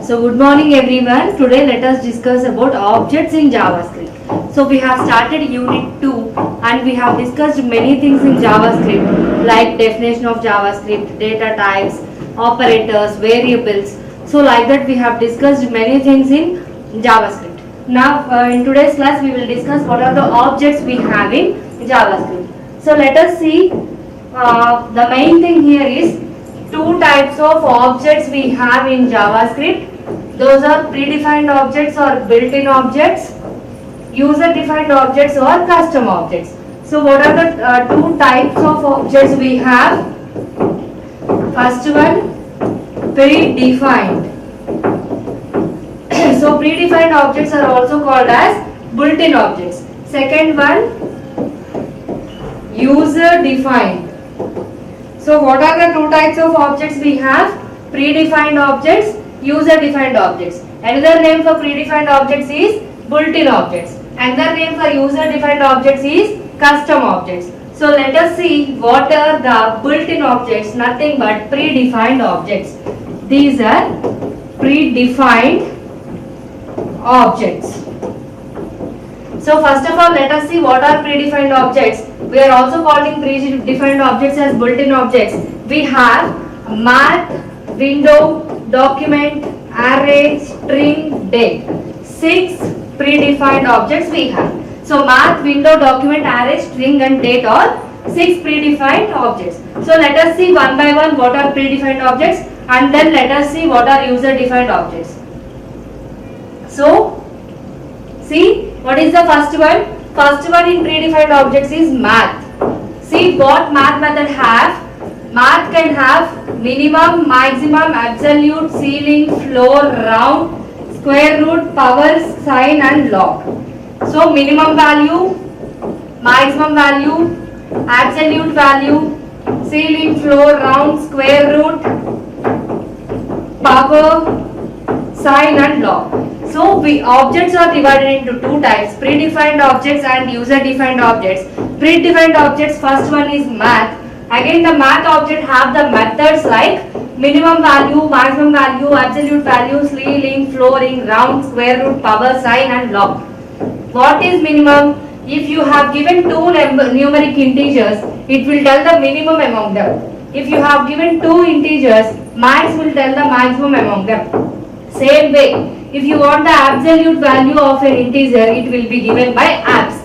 So good morning everyone. Today let us discuss about objects in JavaScript. So we have started unit 2 and we have discussed many things in JavaScript like definition of JavaScript, data types, operators, variables. So like that we have discussed many things in JavaScript. Now in today's class we will discuss what are the objects we have in JavaScript. So let us see the main thing here is two types of objects we have in JavaScript. Those are predefined objects or built-in objects, user-defined objects or custom objects. So what are the two types of objects we have? First one, predefined. So predefined objects are also called as built-in objects. Second one, user-defined. So what are the two types of objects we have? Predefined objects, user-defined objects. Another name for predefined objects is built-in objects. Another name for user-defined objects is custom objects. So let us see what are the built-in objects, nothing but predefined objects. These are predefined objects. So first of all, let us see what are predefined objects. We are also calling predefined objects as built-in objects. We have math, window, document, array, string, date. 6 predefined objects we have. So math, window, document, array, string and date are 6 predefined objects. So let us see one by one what are predefined objects and then let us see what are user-defined objects. So see, what is the first one? First one in predefined objects is math. See what math method have? Math can have minimum, maximum, absolute, ceiling, floor, round, square root, power, sign and log. So minimum value, maximum value, absolute value, ceiling, floor, round, square root, power, sign and log. So objects are divided into two types, predefined objects and user-defined objects. Predefined objects, first one is math. Again the math object have the methods like minimum value, maximum value, absolute value, ceiling, flooring, round, square root, power, sign and log. What is minimum? If you have given two numeric integers, it will tell the minimum among them. If you have given two integers, max will tell the maximum among them. Same way, if you want the absolute value of an integer, it will be given by abs.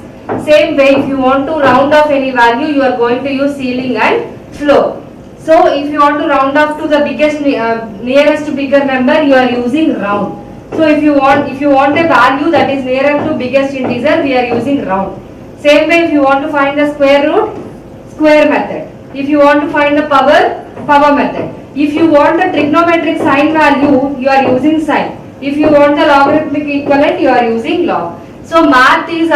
Same way, if you want to round off any value, you are going to use ceiling and floor. So if you want to round off to the biggest nearest bigger number, you are using round. So if you want a value that is nearer to biggest integer, we are using round. Same way, if you want to find the square root, square method. If you want to find the power method. If you want the trigonometric sign value, you are using sign. If you want the logarithmic equivalent, you are using log. So math is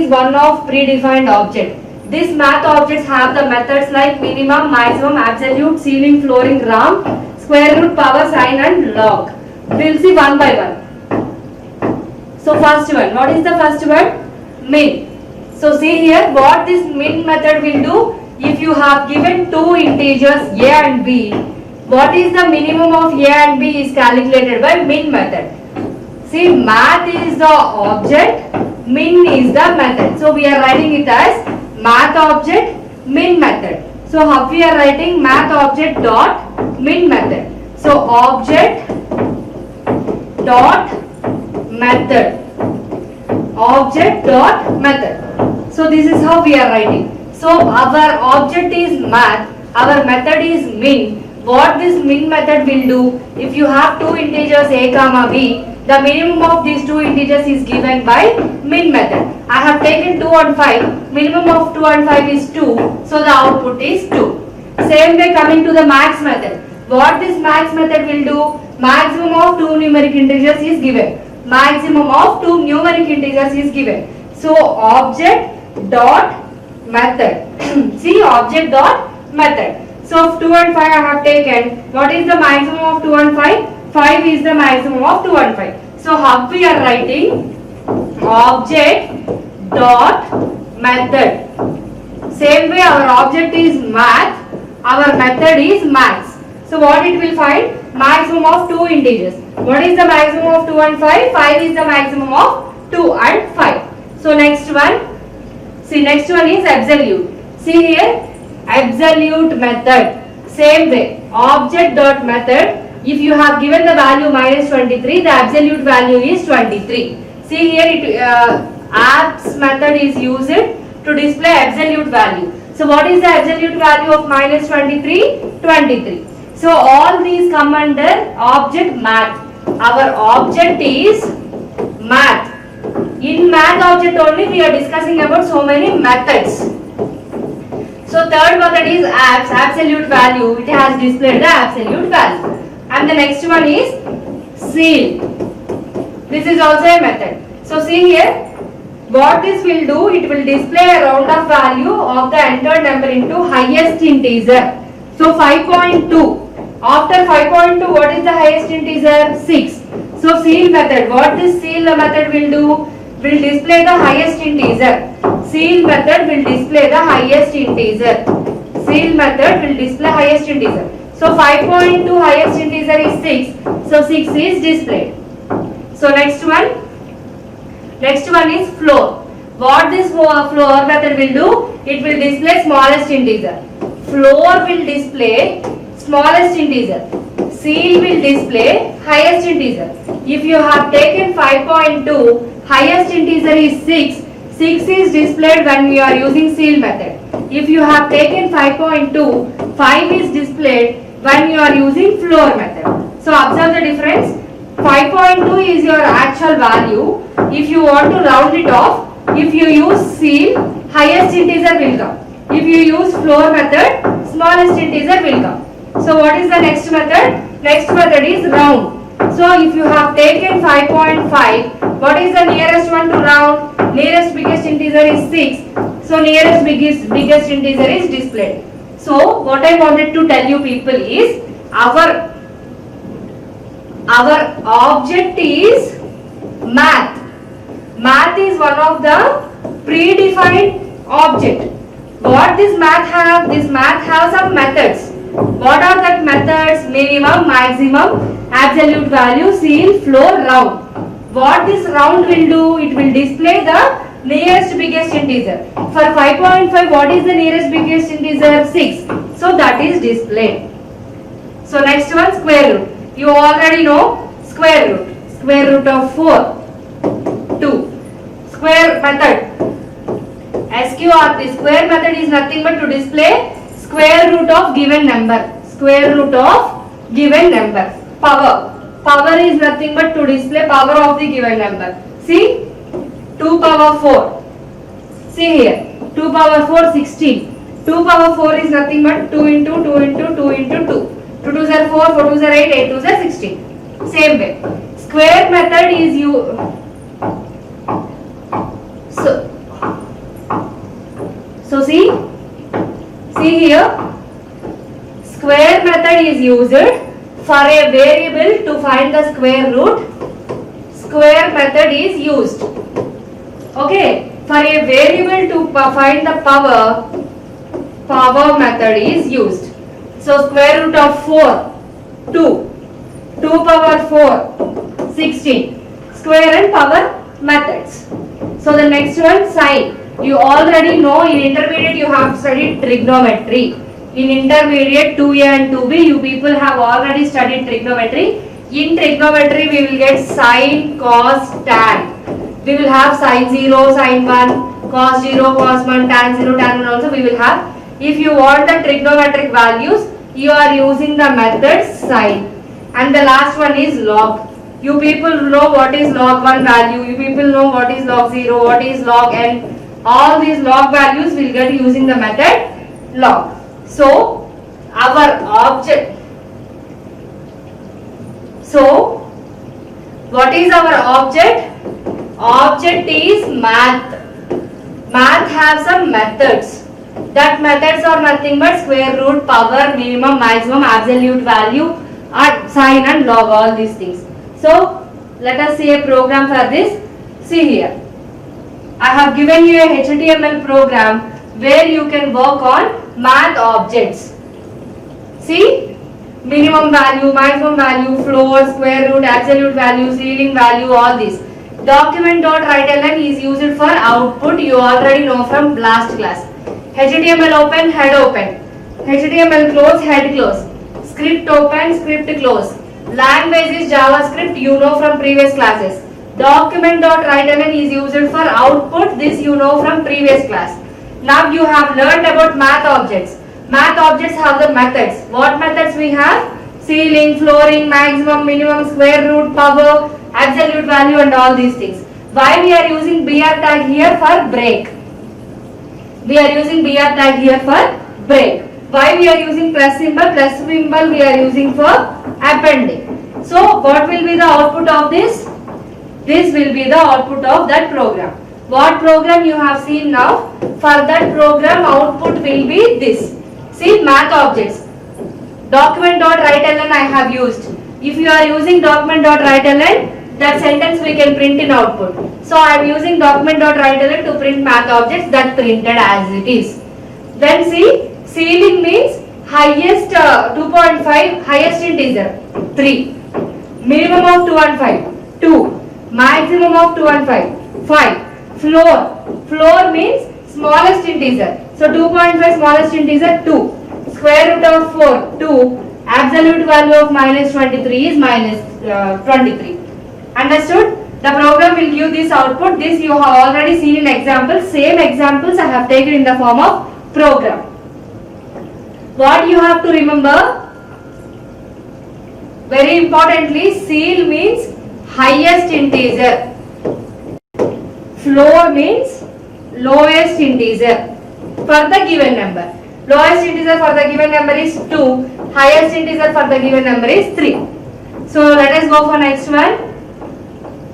one of predefined object. These math objects have the methods like minimum, maximum, absolute, ceiling, flooring, round, square root, power, sign and log. We will see one by one. So first one, what is the first one? Min. So see here what this min method will do. If you have given two integers a and b, what is the minimum of a and b is calculated by min method. See, math is the object, min is the method. So we are writing it as math object, min method. So how we are writing math object dot min method. So object dot method. Object dot method. So this is how we are writing. So our object is math, our method is min. What this min method will do, if you have two integers a comma b, the minimum of these two integers is given by min method. I have taken 2 and 5, minimum of 2 and 5 is 2, so the output is 2. Same way coming to the max method. What this max method will do, maximum of 2 numeric integers is given. Maximum of 2 numeric integers is given. So object dot method. See, object dot method. So 2 and 5 I have taken. What is the maximum of 2 and 5? 5 is the maximum of 2 and 5. So how we are writing object dot method. Same way our object is math, our method is max. So what it will find? maximum of two integers. What is the maximum of 2 and 5? 5 is the maximum of 2 and 5. So next one, see next one is absolute. See here, absolute method. Same way, object dot method. If you have given the value minus 23, the absolute value is 23. See here, abs method is used to display absolute value. So what is the absolute value of minus 23? 23. So all these come under object math. Our object is math. In math object only we are discussing about so many methods. So third method is abs, absolute value. It has displayed the absolute value. And the next one is seal. This is also a method. So see here, what this will do, it will display a round of value of the entered number into highest integer. So 5.2. After 5.2, what is the highest integer? 6. So seal method, what this seal method will do? Will display the highest integer. Seal method will display the highest integer. Seal method will display highest integer. So 5.2 highest integer is 6. So 6 is displayed. So next one is floor. What this floor method will do? It will display smallest integer. Floor will display smallest integer. Seal will display highest integer. If you have taken 5.2, highest integer is 6. 6 is displayed when we are using seal method. If you have taken 5.2, 5 is displayed when you are using floor method. So observe the difference. 5.2 is your actual value. If you want to round it off, if you use seal, highest integer will come. If you use floor method, smallest integer will come. So what is the next method? Next method is round. So if you have taken 5.5, what is the nearest one to round? Nearest biggest integer is 6. So nearest biggest integer is displayed. So what I wanted to tell you people is our object is math. Math is one of the predefined object. What this math have? This math have some methods. What are that methods? Minimum, maximum, absolute value, seal, floor, round. What this round will do? It will display the nearest biggest integer. For 5.5, what is the nearest biggest integer? 6. So that is displayed. So next one, square root. You already know square root. Square root of 4, 2. Square method. SQRT. Square method is nothing but to display square root of given number. Square root of given number. Power. Power is nothing but to display power of the given number. See, 2 power 4. See here, 2 power 4, 16. 2 power 4 is nothing but 2 into 2 into 2 into 2. 2 2s are 4, 4 2s are 8, 8 2s are 16. Same way. Square method is So see here, square method is used for a variable to find the square root. Square method is used. Okay, for a variable to find the power method is used. So square root of 4, 2. 2 power 4, 16. Square and power methods. So the next one, sine. You already know in intermediate you have studied trigonometry. In intermediate 2A and 2B you people have already studied trigonometry. In trigonometry we will get sine, cos, tan. We will have sine 0, sine 1, cos 0, cos 1, tan 0, tan 1 also we will have. If you want the trigonometric values, you are using the method sine. And the last one is log. You people know what is log 1 value. You people know what is log 0, what is log n. All these log values will get using the method log. So, our object. So, what is our object? Object is math. Math have some methods. That methods are nothing but square root, power, minimum, maximum, absolute value, and sine and log, all these things. So, let us see a program for this. See here. I have given you a HTML program where you can work on math objects. See, minimum value, maximum value, floor, square root, absolute value, ceiling value, all these. Document.writeln is used for output, you already know from last class. HTML open, head open. HTML close, head close. Script open, script close. Language is JavaScript, you know from previous classes. Document.writeln is used for output, this you know from previous class. Now you have learned about math objects. Math objects have the methods. What methods we have? Ceiling, flooring, maximum, minimum, square root, power, absolute value and all these things. Why we are using BR tag here? For break. We are using BR tag here for break. Why we are using plus symbol? Plus symbol we are using for appending. So what will be the output of this? This will be the output of that program. What program you have seen now? For that program output will be this. See, math objects. Document.writeln I have used. If you are using document.writeln, that sentence we can print in output. So I am using document.writeln to print math objects, that printed as it is. Then see, ceiling means highest 2.5, highest integer 3. Minimum of 2 and 5 2. Maximum of 2 and 5 5. Floor means smallest integer. So 2.5 smallest integer 2. Square root of 4 2. Absolute value of minus 23 is minus 23. Understood? The program will give this output. This you have already seen in examples. Same examples I have taken in the form of program. What you have to remember? Very importantly, ceil means highest integer. Floor means lowest integer for the given number. Lowest integer for the given number is 2. Highest integer for the given number is 3. So let us go for next one.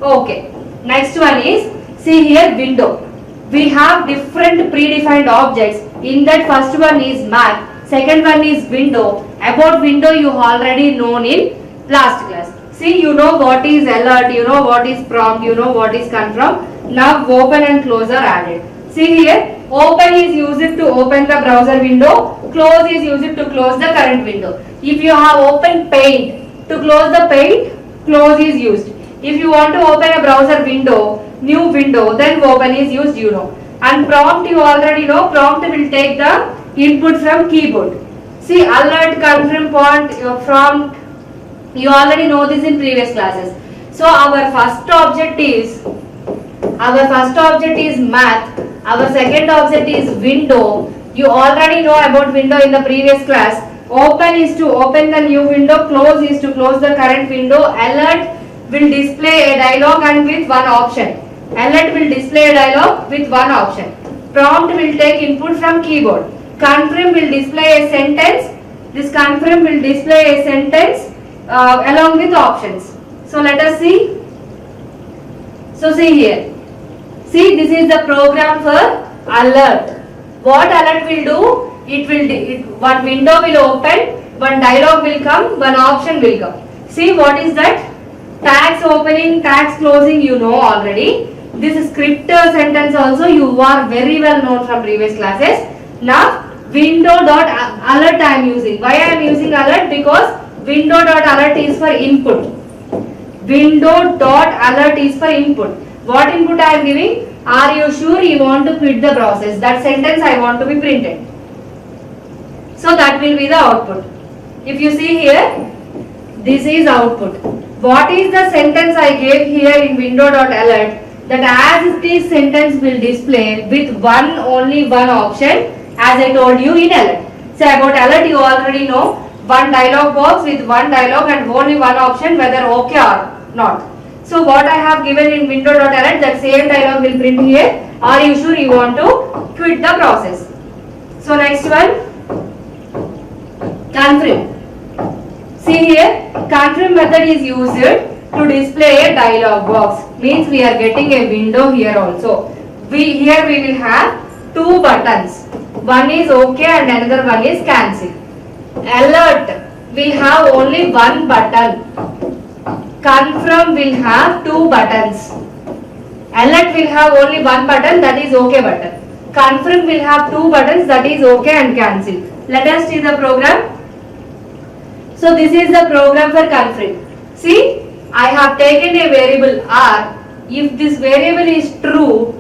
Okay. Next one is, see here, window. We have different predefined objects. In that first one is math. Second one is window. About window you already known in last class. See, you know what is alert, you know what is prompt, you know what is confirm. Now open and close are added. See here, open is used to open the browser window, close is used to close the current window. If you have open paint, to close the paint, close is used. If you want to open a browser window, new window, then open is used, you know. And prompt you already know, prompt will take the input from keyboard. See, alert, confirm, prompt, you already know this in previous classes. So our first object is math. Our second object is window. You already know about window in the previous class. Open is to open the new window. Close is to close the current window. Alert will display a dialog and with one option. Alert will display a dialog with one option. Prompt will take input from keyboard. Confirm will display a sentence. This confirm will display a sentence along with options. So let us see. So see here. See, this is the program for alert. What alert will do? One window will open, one dialog will come, one option will come. See, what is that? Tags opening, tags closing, you know already. This script sentence also you are very well known from previous classes. Now, window.alert I am using. Why I am using alert? Because window.alert is for input. Window.alert is for input. What input I am giving? Are you sure you want to quit the process? That sentence I want to be printed. So that will be the output. If you see here, this is output. What is the sentence I gave here in window.alert? That as this sentence will display with only one option, as I told you in alert. So about alert you already know, one dialog box with one dialog and only one option, whether okay or not. So what I have given in window.alert, that same dialog will print here. Are you sure you want to quit the process? So next one, confirm. See here, confirm method is used to display a dialog box. Means we are getting a window here also. Here we will have two buttons. One is OK and another one is cancel. Alert will have only one button. Confirm will have two buttons. Alert will have only one button, that is OK button. Confirm will have two buttons, that is OK and cancel. Let us see the program. So this is the program for config. See, I have taken a variable r. If this variable is true,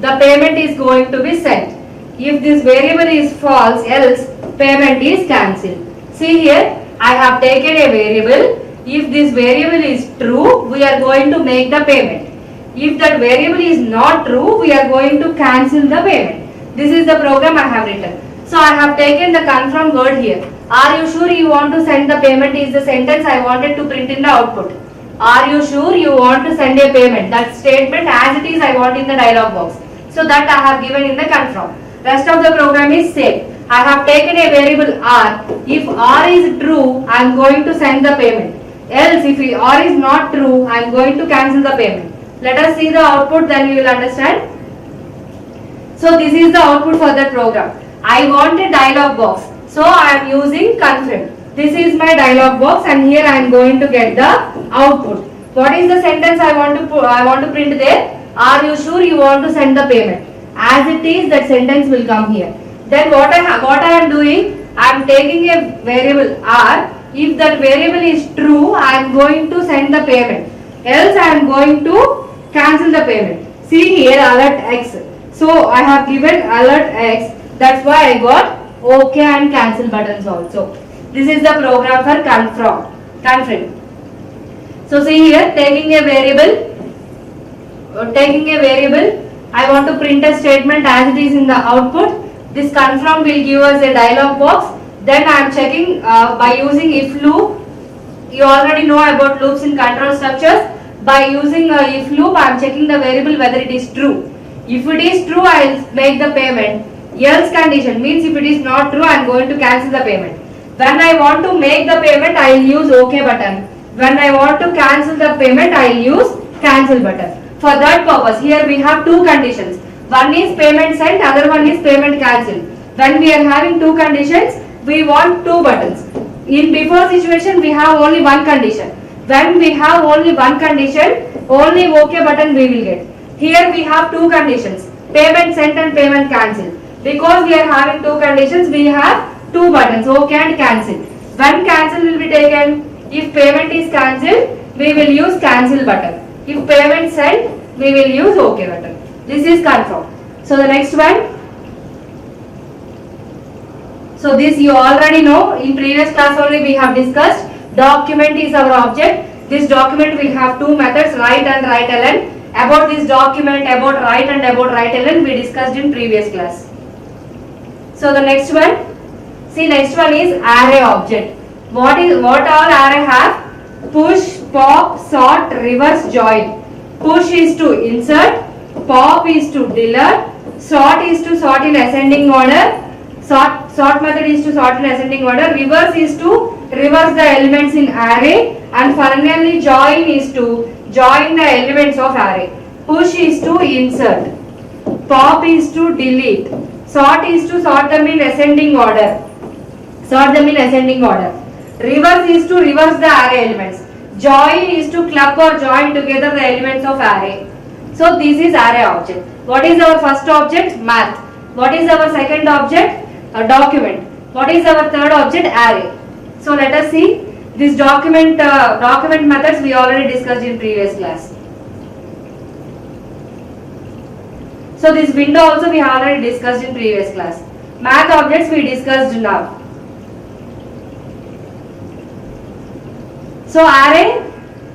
the payment is going to be sent. If this variable is false, else payment is cancelled. See here, I have taken a variable. If this variable is true, we are going to make the payment. If that variable is not true, we are going to cancel the payment. This is the program I have written. So I have taken the confirm word here. Are you sure you want to send the payment is the sentence I wanted to print in the output. Are you sure you want to send a payment? That statement as it is I want in the dialog box. So that I have given in the confirm. Rest of the program is same. I have taken a variable r. If r is true, I am going to send the payment. Else if r is not true, I am going to cancel the payment. Let us see the output, then you will understand. So this is the output for that program. I want a dialog box. So I am using confirm. This is my dialog box and here I am going to get the output. What is the sentence I want to print there? Are you sure you want to send the payment? As it is, that sentence will come here. Then what I am doing? I am taking a variable r. If that variable is true, I am going to send the payment. Else I am going to cancel the payment. See here alert x. So I have given alert x. That's why I got OK and cancel buttons also. This is the program for config. So see here, taking a variable, I want to print a statement as it is in the output. This confirm will give us a dialog box. Then I am checking by using if loop. You already know about loops in control structures. By using if loop, I am checking the variable whether it is true. If it is true, I will make the payment. Else condition means if it is not true, I am going to cancel the payment. When I want to make the payment, I will use OK button. When I want to cancel the payment, I will use cancel button. For that purpose, here we have two conditions. One is payment sent, other one is payment cancelled. When we are having two conditions, we want two buttons. In before situation, we have only one condition. When we have only one condition, only OK button we will get. Here we have two conditions, payment sent and payment cancelled. Because we are having two conditions, we have two buttons, OK and cancel. When cancel will be taken? If payment is cancelled, we will use cancel button. If payment sent, we will use OK button. This is confirm. So the next one. So this you already know. In previous class only we have discussed. Document is our object. This document will have two methods, write and write-ln. About this document, about write and about write-ln we discussed in previous class. So the next one. See, next one is array object. What all array have? Push, pop, sort, reverse, join. Push is to insert, pop is to delete, sort is to sort in ascending order, sort method is to sort in ascending order, reverse is to reverse the elements in array, and finally join is to join the elements of array. Push is to insert, pop is to delete, sort is to sort them in ascending order. Reverse is to reverse the array elements. Join is to club or join together the elements of array. So this is array object. What is our first object? Math. What is our second object? A document. What is our third object? Array. So let us see. This document methods we already discussed in previous class. So this window also we have already discussed in previous class. Math objects we discussed now. So array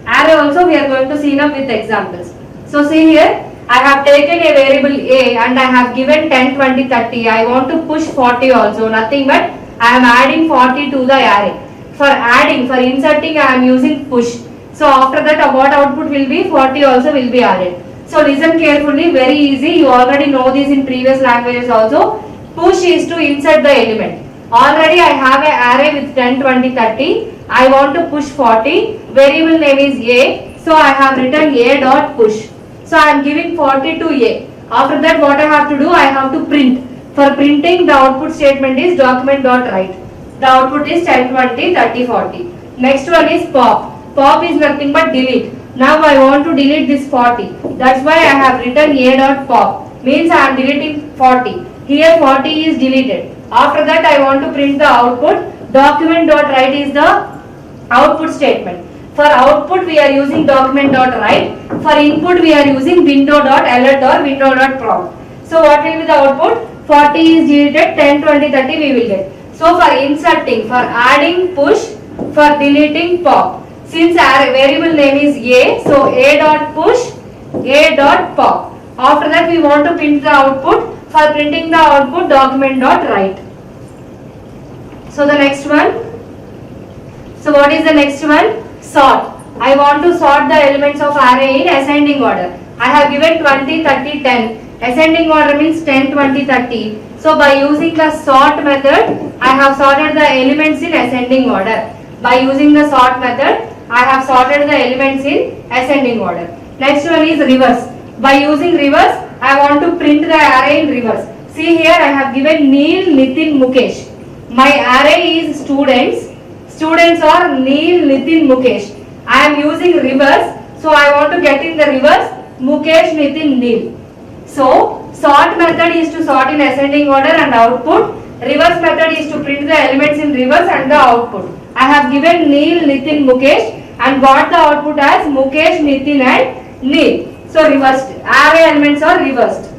also we are going to see now with examples. So see here, I have taken a variable a and I have given 10, 20, 30. I want to push 40 also, nothing but I am adding 40 to the array. For inserting I am using push. So after that what output will be? 40 also will be added. So listen carefully, very easy, you already know this in previous languages also. Push is to insert the element. Already I have an array with 10, 20, 30. I want to push 40. Variable name is a. So I have written a dot push. So I am giving 40 to a. After that what I have to do? I have to print. For printing the output statement is document dot write. The output is 10, 20, 30, 40. Next one is pop. Pop is nothing but delete. Now I want to delete this 40. That's why I have written a dot pop. Means I am deleting 40. Here 40 is deleted. After that I want to print the output. Document dot write is the Output statement. For output we are using document.write. For input we are using window.alert or window.prompt. So what will be the output? 40 is deleted, 10, 20, 30 we will get. So for inserting, for adding push, for deleting pop. Since our variable name is a, so a dot push, a dot pop. After that we want to print the output. For printing the output, document.write. So the next one. So what is the next one? Sort. I want to sort the elements of array in ascending order. I have given 20, 30, 10. Ascending order means 10, 20, 30. So by using the sort method, I have sorted the elements in ascending order. By using the sort method, I have sorted the elements in ascending order. Next one is reverse. By using reverse, I want to print the array in reverse. See here I have given Neil, Nitin, Mukesh. My array is students. Students are Neil, Nitin, Mukesh. I am using reverse. So I want to get in the reverse Mukesh, Nitin, Neil. So sort method is to sort in ascending order and output. Reverse method is to print the elements in reverse and the output. I have given Neil, Nitin, Mukesh and got the output as Mukesh, Nitin and Neil. So reversed. Array elements are reversed.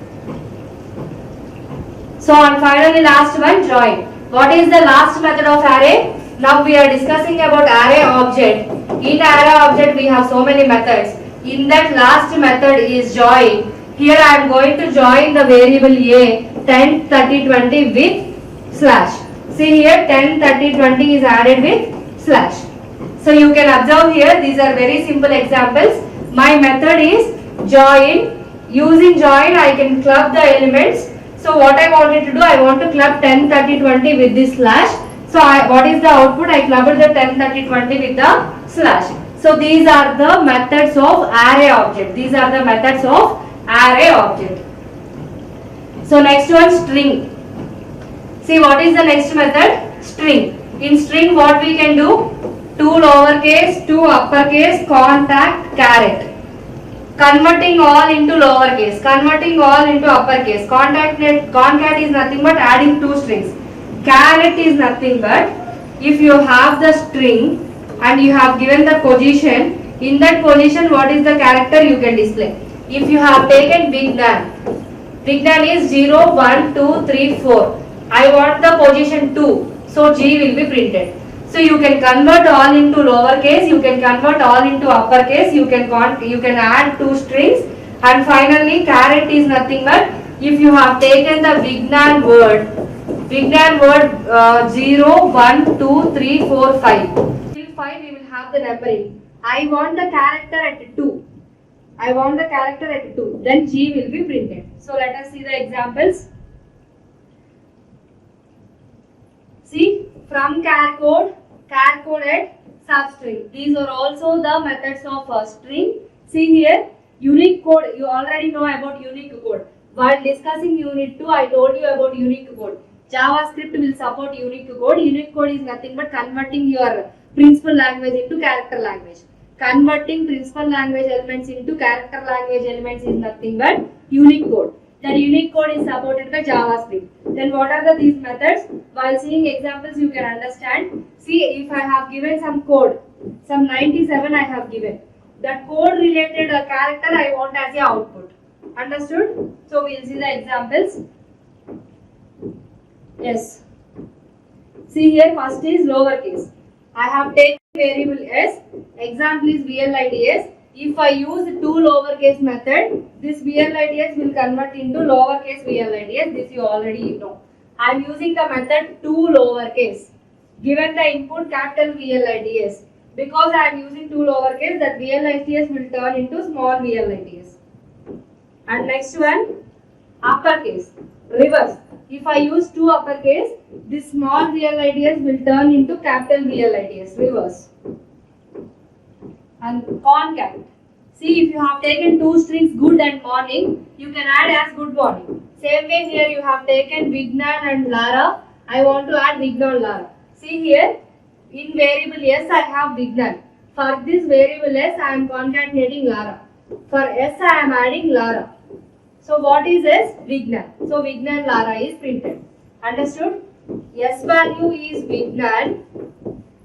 So and finally last one, join. What is the last method of array? Now we are discussing about array object. In array object we have so many methods. In that last method is join. Here I am going to join the variable a 10, 30, 20 with slash. See here 10, 30, 20 is added with slash. So you can observe here these are very simple examples. My method is join. Using join I can club the elements. So what I wanted to do, I want to club 10, 30, 20 with this slash. So what is the output? I clubbed the 10, 30, 20 with the slash. So these are the methods of array object. These are the methods of array object. So next one, string. See what is the next method? String. In string what we can do? 2 lowercase, 2 uppercase, contact, caret. Converting all into lowercase, converting all into uppercase. Concat is nothing but adding 2 strings. Caret is nothing but if you have the string and you have given the position, in that position what is the character you can display. If you have taken Vignan, Vignan is 0, 1, 2, 3, 4. I want the position 2, so G will be printed. So you can convert all into lowercase, you can convert all into uppercase, you can add 2 strings, and finally caret is nothing but if you have taken the Vignan word 0, 1, 2, 3, 4, 5. Till 5 we will have the numbering. I want the character at 2. I want the character at 2. Then G will be printed. So let us see the examples. See, from char code at substring. These are also the methods of string. See here, unique code. You already know about unique code. While discussing unit 2, I told you about unique code. JavaScript will support unique code. Unique code is nothing but converting your principal language into character language. Converting principal language elements into character language elements is nothing but unique code. That unique code is supported by JavaScript. Then what are these methods? While seeing examples you can understand. See, if I have given some code, some 97 I have given. That code related character I want as a output. Understood? So we will see the examples. Yes. See here, first is lowercase. I have taken variable s. Example is VLIDS. If I use 2 lowercase method, this VLIDS will convert into lowercase VLIDS. This you already know. I am using the method 2 lowercase. Given the input capital VLIDS. Because I am using 2 lowercase, that VLIDS will turn into small VLIDS. And next one, uppercase. Reverse. If I use 2 uppercase, this small VLIDS will turn into capital VLIDS. Reverse. And concat. See, if you have taken 2 strings good and morning, you can add as good morning. Same way here you have taken Vignan and Lara. I want to add Vignan Lara. See here, in variable s I have Vignan. For this variable s I am concatenating Lara. For s I am adding Lara. So what is s? Vignan. So Vignan Lara is printed. Understood? S value is Vignan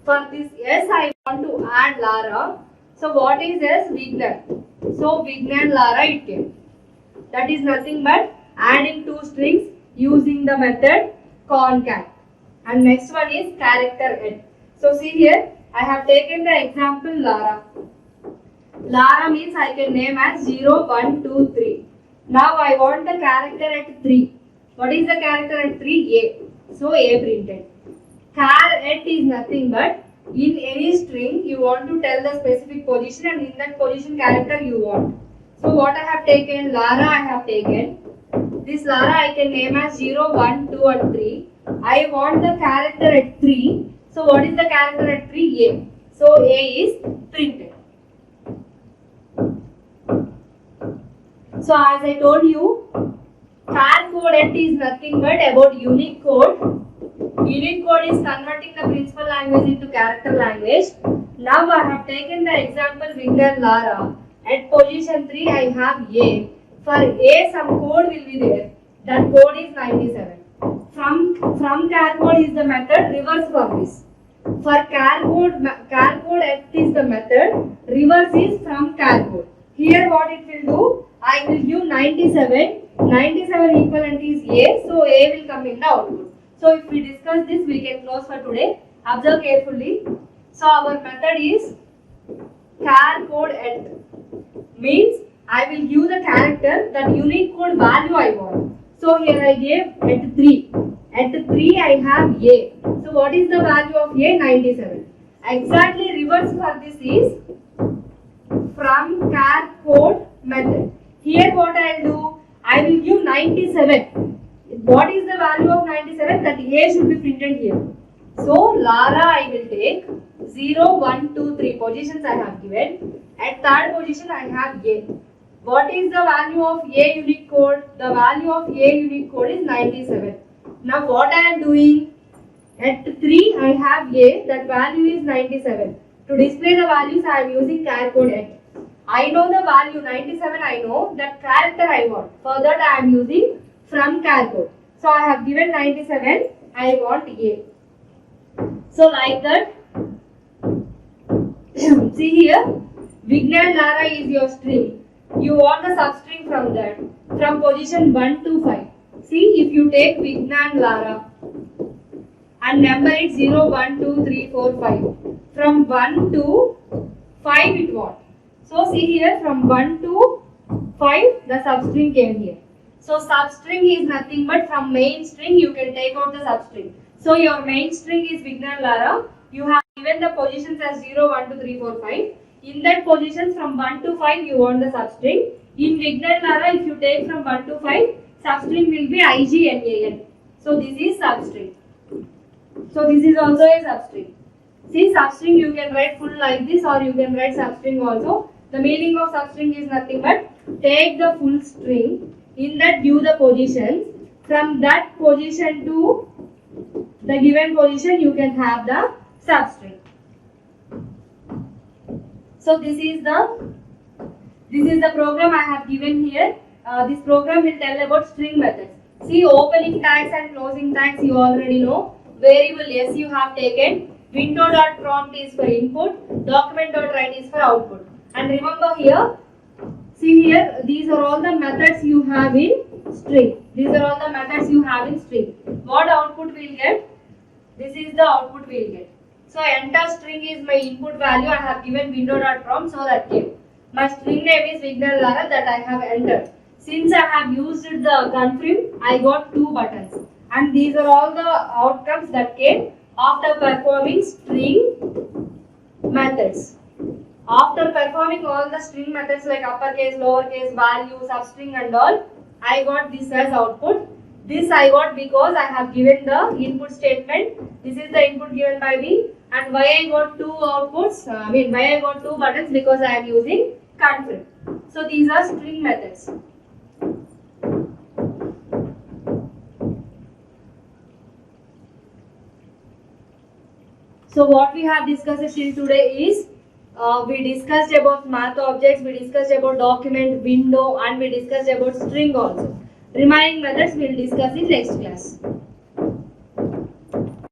For this S, I want to add Lara. So what is S? Vignan. So Vignan Lara it came. That is nothing but adding two strings using the method concat. And next one is character at. So see here, I have taken the example Lara. Lara means I can name as 0, 1, 2, 3. Now I want the character at 3. What is the character at 3? A. So A printed. Char at is nothing but in any string you want to tell the specific position and in that position character you want. So what I have taken? Lara I have taken. This Lara I can name as 0, 1, 2 and 3. I want the character at 3. So what is the character at 3? A. So A is printed. So as I told you, char code at is nothing but about unique code. Unique code is converting the principal language into character language. Now I have taken the example Vignan Lara. At position 3 I have A. For A some code will be there. That code is 97. From char code is the method, reverse for this. For char code at is the method, reverse is from char code. Here what it will do, I will give 97. 97 equivalent is A, so A will come in the output. So if we discuss this, we can close for today. Observe carefully. So our method is char code at. Means I will give the character that unique code value I want. So here I gave at 3. At 3 I have A. So what is the value of A? 97. Exactly reverse for this is from char code method. Here what I will do? I will give 97. What is the value of 97? That A should be printed here. So Lara I will take 0, 1, 2, 3 positions I have given. At third position I have A. What is the value of A unique code? The value of A unique code is 97. Now what I am doing? At 3 I have A, that value is 97. To display the values I am using char code at. I know the value 97, I know that character I want. For that I am using from char code. So I have given 97, I want A. So like that, see here, Vignan Lara is your string. You want the substring from that, from position 1 to 5. See, if you take Vignan Lara and number it 0, 1, 2, 3, 4, 5. From 1 to 5 it what? So see here, from 1 to 5 the substring came here. So substring is nothing but from main string you can take out the substring. So your main string is Vignan Lara. You have given the positions as 0, 1, 2, 3, 4, 5. In that positions from 1 to 5 you want the substring. In Vignan Lara if you take from 1 to 5, substring will be IGNAN. So this is substring. So this is also a substring. See, substring you can write full like this or you can write substring also. The meaning of substring is nothing but take the full string, in that give the positions. From that position to the given position you can have the substring. So this is the program I have given here. This program will tell about string methods. See, opening tags and closing tags you already know. Variable S you have taken. Window.prompt is for input. Document.write is for output. And remember here, see here, these are all the methods you have in string. These are all the methods you have in string. What output we'll get? This is the output we'll get. So enter string is my input value. I have given window.prompt, so that came. My string name is Vignan Lara, that I have entered. Since I have used the confirm, I got 2 buttons. And these are all the outcomes that came after performing string methods. After performing all the string methods like uppercase, lowercase, value, substring and all, I got this as output. This I got because I have given the input statement. This is the input given by me. And why I got 2 outputs? Why I got 2 buttons? Because I am using confirm. So these are string methods. So what we have discussed till today is, we discussed about math objects, we discussed about document, window, and we discussed about string also. Remaining methods we will discuss in next class.